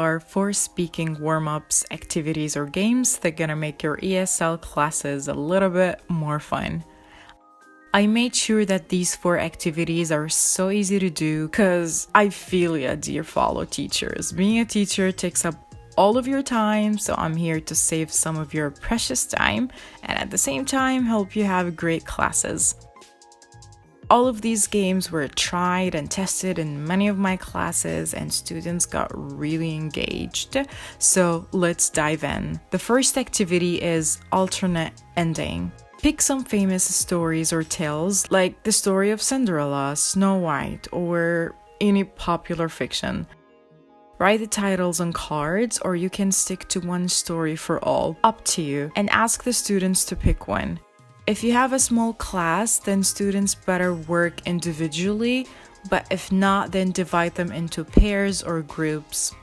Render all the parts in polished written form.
are 4 speaking warm-ups, activities, or games that are gonna make your ESL classes a little bit more fun. I made sure that these 4 activities are so easy to do because I feel ya, dear fellow teachers. Being a teacher takes up all of your time, so I'm here to save some of your precious time and at the same time help you have great classes. All of these games were tried and tested in many of my classes and students got really engaged. So let's dive in. The first activity is alternate ending. Pick some famous stories or tales like the story of Cinderella, Snow White, or any popular fiction. Write the titles on cards, or you can stick to one story for all, up to you, and ask the students to pick one. If you have a small class, then students better work individually, but if not, then divide them into pairs or groups.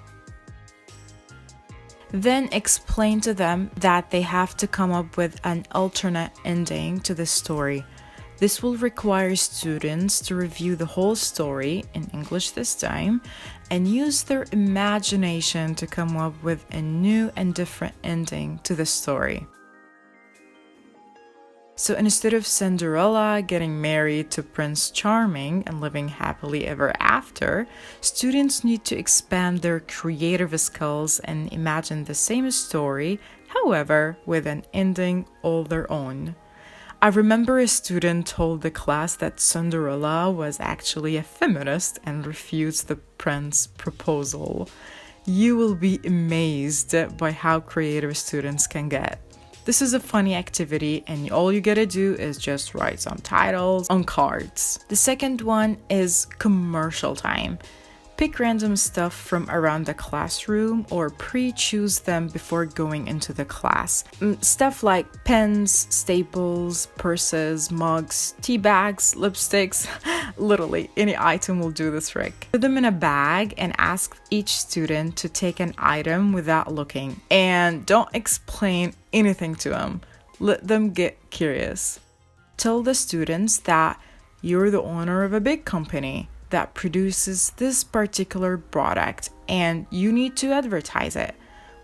Then explain to them that they have to come up with an alternate ending to the story. This will require students to review the whole story, in English this time, and use their imagination to come up with a new and different ending to the story. So instead of Cinderella getting married to Prince Charming and living happily ever after, students need to expand their creative skills and imagine the same story, however, with an ending all their own. I remember a student told the class that Cinderella was actually a feminist and refused the prince's proposal. You will be amazed by how creative students can get. This is a funny activity and all you gotta do is just write some titles on cards. The second one is commercial time. Pick random stuff from around the classroom or pre-choose them before going into the class. Stuff like pens, staples, purses, mugs, tea bags, lipsticks, literally any item will do the trick. Put them in a bag and ask each student to take an item without looking. And don't explain anything to them. Let them get curious. Tell the students that you're the owner of a big company that produces this particular product and you need to advertise it.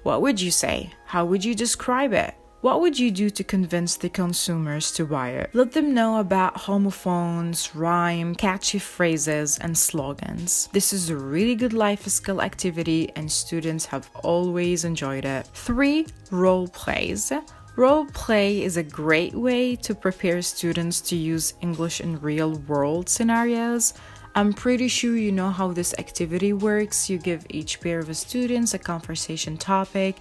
What would you say? How would you describe it? What would you do to convince the consumers to buy it? Let them know about homophones, rhyme, catchy phrases, and slogans. This is a really good life skill activity and students have always enjoyed it. 3. Role plays. Role play is a great way to prepare students to use English in real-world scenarios. I'm pretty sure you know how this activity works. You give each pair of students a conversation topic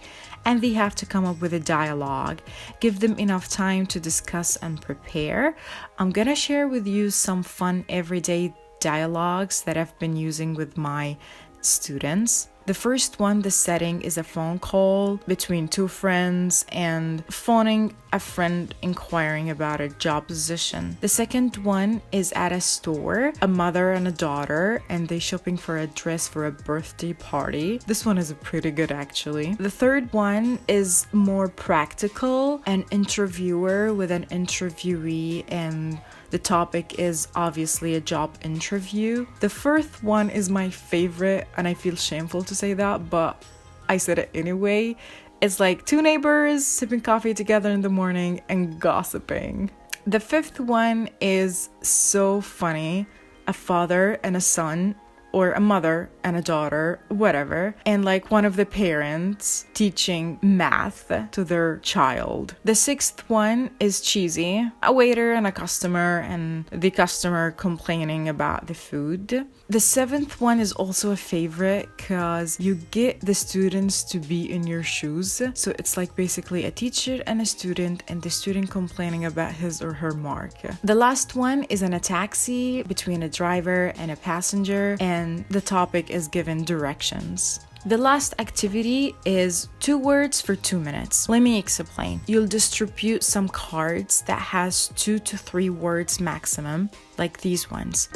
and they have to come up with a dialogue. Give them enough time to discuss and prepare. I'm gonna share with you some fun everyday dialogues that I've been using with my students. The first one, the setting is a phone call between 2 friends and phoning a friend inquiring about a job position. The second one is at a store, a mother and a daughter, and they shopping for a dress for a birthday party. This one is pretty good actually. The third one is more practical, an interviewer with an interviewee, and the topic is obviously a job interview. The fourth one is my favorite, and I feel shameful to say that, but I said it anyway. It's like 2 neighbors sipping coffee together in the morning and gossiping. The fifth one is so funny. A father and a son, or a mother and a daughter, whatever, and like one of the parents teaching math to their child. The sixth one is cheesy. A waiter and a customer, and the customer complaining about the food. The seventh one is also a favorite because you get the students to be in your shoes. So it's like basically a teacher and a student, and the student complaining about his or her mark. The last one is in a taxi between a driver and a passenger, and the topic is given directions. The last activity is 2 words for 2 minutes. Let me explain. You'll distribute some cards that has 2 to 3 words maximum, like these ones.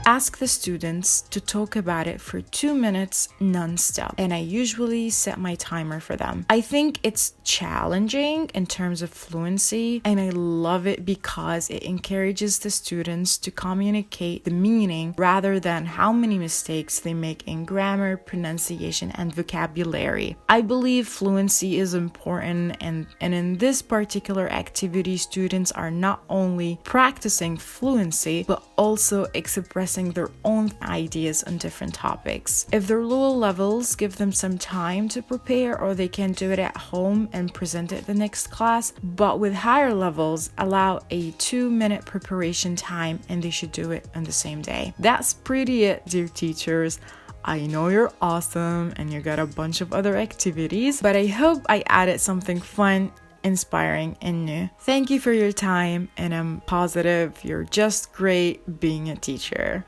Ask the students to talk about it for 2 minutes non-stop, and I usually set my timer for them. I think it's challenging in terms of fluency, and I love it because it encourages the students to communicate the meaning rather than how many mistakes they make in grammar, pronunciation, and vocabulary. I believe fluency is important, and in this particular activity, students are not only practicing fluency, but also expressing their own ideas on different topics. If they're lower levels, give them some time to prepare, or they can do it at home and present it the next class. But with higher levels, allow a 2-minute preparation time, and they should do it on the same day. That's pretty it, dear teachers. I know you're awesome and you got a bunch of other activities, but I hope I added something fun, inspiring, and new. Thank you for your time, and I'm positive you're just great being a teacher.